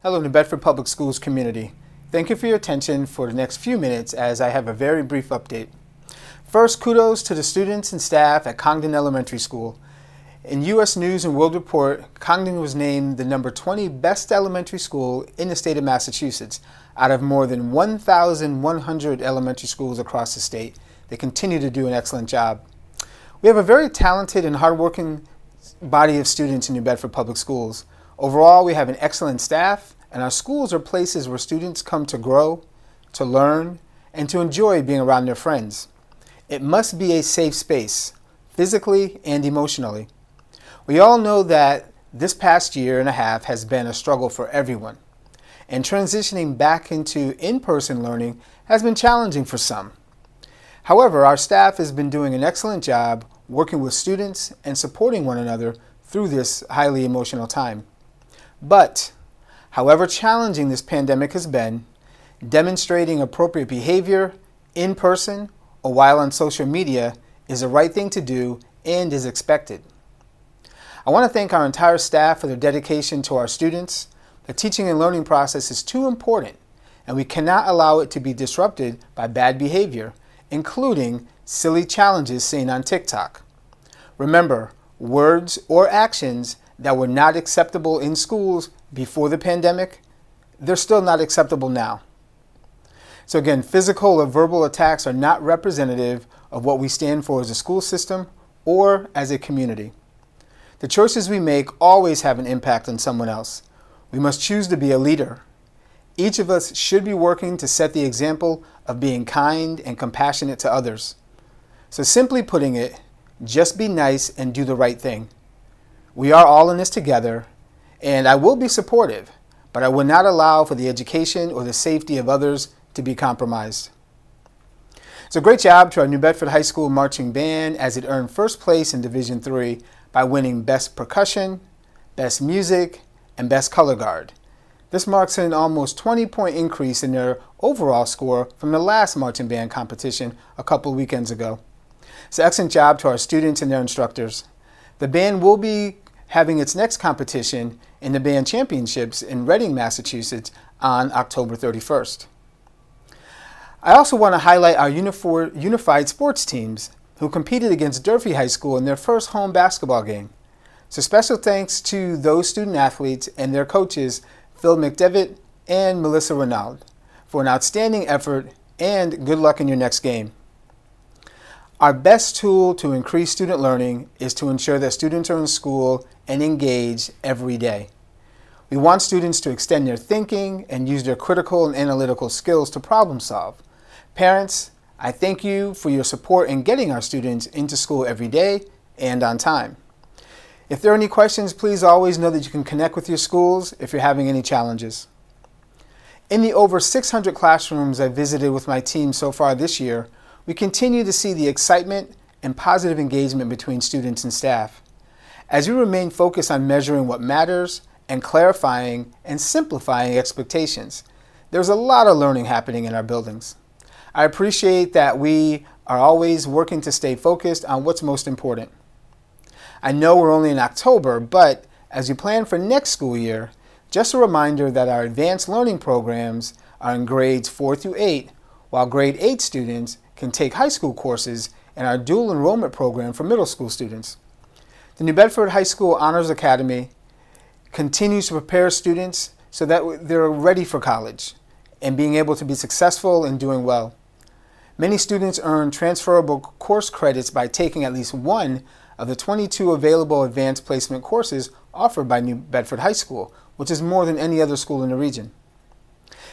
Hello, New Bedford Public Schools community. Thank you for your attention for the next few minutes as I have a very brief update. First, kudos to the students and staff at Congdon Elementary School. In U.S. News and World Report, Congdon was named the number 20 best elementary school in the state of Massachusetts out of more than 1,100 elementary schools across the state. They continue to do an excellent job. We have a very talented and hardworking body of students in New Bedford Public Schools. Overall, we have an excellent staff, and our schools are places where students come to grow, to learn, and to enjoy being around their friends. It must be a safe space, physically and emotionally. We all know that this past year and a half has been a struggle for everyone, and transitioning back into in-person learning has been challenging for some. However, our staff has been doing an excellent job working with students and supporting one another through this highly emotional time. But, however challenging this pandemic has been, demonstrating appropriate behavior in person or while on social media is the right thing to do and is expected. I want to thank our entire staff for their dedication to our students. The teaching and learning process is too important, and we cannot allow it to be disrupted by bad behavior, including silly challenges seen on TikTok. Remember, words or actions that were not acceptable in schools before the pandemic, they're still not acceptable now. So again, physical or verbal attacks are not representative of what we stand for as a school system or as a community. The choices we make always have an impact on someone else. We must choose to be a leader. Each of us should be working to set the example of being kind and compassionate to others. So simply putting it, just be nice and do the right thing. We are all in this together, and I will be supportive, but I will not allow for the education or the safety of others to be compromised. So great job to our New Bedford High School marching band as it earned first place in Division III by winning Best Percussion, Best Music, and Best Color Guard. This marks an almost 20-point increase in their overall score from the last marching band competition a couple weekends ago. So excellent job to our students and their instructors. The band will be having its next competition in the band championships in Reading, Massachusetts on October 31st. I also want to highlight our unified sports teams who competed against Durfee High School in their first home basketball game. So special thanks to those student athletes and their coaches, Phil McDevitt and Melissa Renaud, for an outstanding effort and good luck in your next game. Our best tool to increase student learning is to ensure that students are in school and engaged every day. We want students to extend their thinking and use their critical and analytical skills to problem solve. Parents, I thank you for your support in getting our students into school every day and on time. If there are any questions, please always know that you can connect with your schools if you're having any challenges. In the over 600 classrooms I've visited with my team so far this year, we continue to see the excitement and positive engagement between students and staff. As we remain focused on measuring what matters and clarifying and simplifying expectations, there's a lot of learning happening in our buildings. I appreciate that we are always working to stay focused on what's most important. I know we're only in October, but as you plan for next school year, just a reminder that our advanced learning programs are in grades 4 through 8, while grade 8 students can take high school courses in our dual enrollment program for middle school students. The New Bedford High School Honors Academy continues to prepare students so that they're ready for college and being able to be successful and doing well. Many students earn transferable course credits by taking at least one of the 22 available advanced placement courses offered by New Bedford High School, which is more than any other school in the region.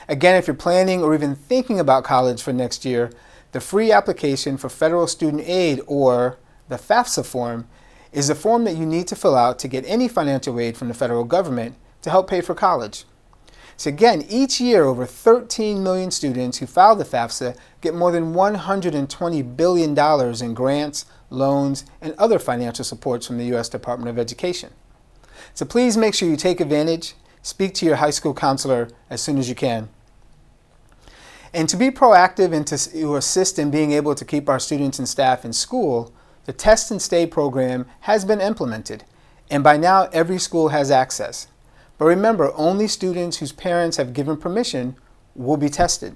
Again, if you're planning or even thinking about college for next year, the free application for federal student aid, or the FAFSA form, is the form that you need to fill out to get any financial aid from the federal government to help pay for college. So again, each year over 13 million students who file the FAFSA get more than $120 billion in grants, loans, and other financial supports from the U.S. Department of Education. So please make sure you take advantage. Speak to your high school counselor as soon as you can. And to be proactive and to assist in being able to keep our students and staff in school, the Test and Stay program has been implemented, and by now every school has access. But remember, only students whose parents have given permission will be tested.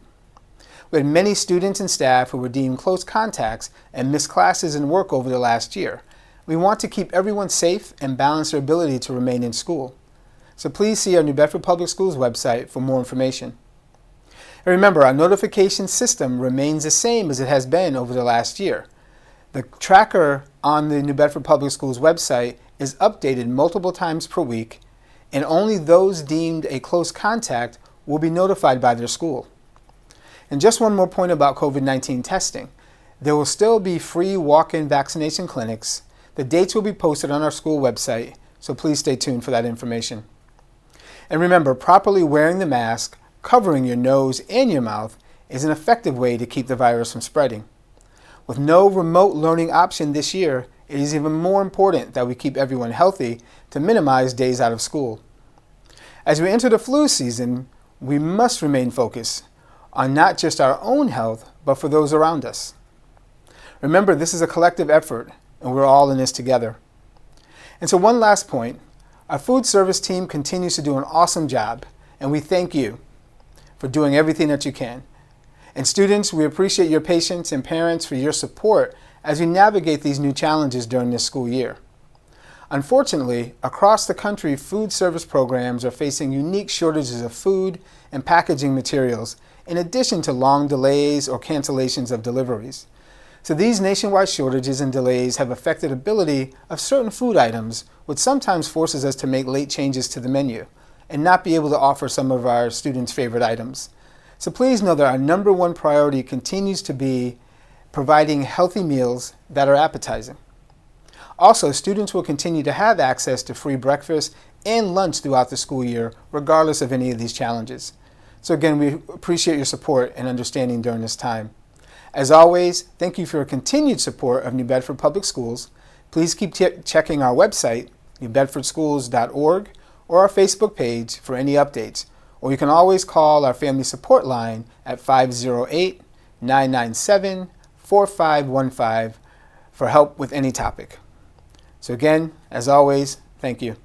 We had many students and staff who were deemed close contacts and missed classes and work over the last year. We want to keep everyone safe and balance their ability to remain in school. So please see our New Bedford Public Schools website for more information. And remember, our notification system remains the same as it has been over the last year. The tracker on the New Bedford Public Schools website is updated multiple times per week, and only those deemed a close contact will be notified by their school. And just one more point about COVID-19 testing. There will still be free walk-in vaccination clinics. The dates will be posted on our school website, so please stay tuned for that information. And remember, properly wearing the mask, covering your nose and your mouth is an effective way to keep the virus from spreading. With no remote learning option this year, it is even more important that we keep everyone healthy to minimize days out of school. As we enter the flu season, we must remain focused on not just our own health, but for those around us. Remember, this is a collective effort, and we're all in this together. And so one last point, our food service team continues to do an awesome job, and we thank you for doing everything that you can. And students, we appreciate your patience, and parents for your support as we navigate these new challenges during this school year. Unfortunately, across the country, food service programs are facing unique shortages of food and packaging materials, in addition to long delays or cancellations of deliveries. So these nationwide shortages and delays have affected ability of certain food items, which sometimes forces us to make late changes to the menu and not be able to offer some of our students' favorite items. So please know that our number one priority continues to be providing healthy meals that are appetizing. Also, students will continue to have access to free breakfast and lunch throughout the school year, regardless of any of these challenges. So again, we appreciate your support and understanding during this time. As always, thank you for your continued support of New Bedford Public Schools. Please keep checking our website, newbedfordschools.org, or our Facebook page for any updates. Or you can always call our family support line at 508-997-4515 for help with any topic. So again, as always, thank you.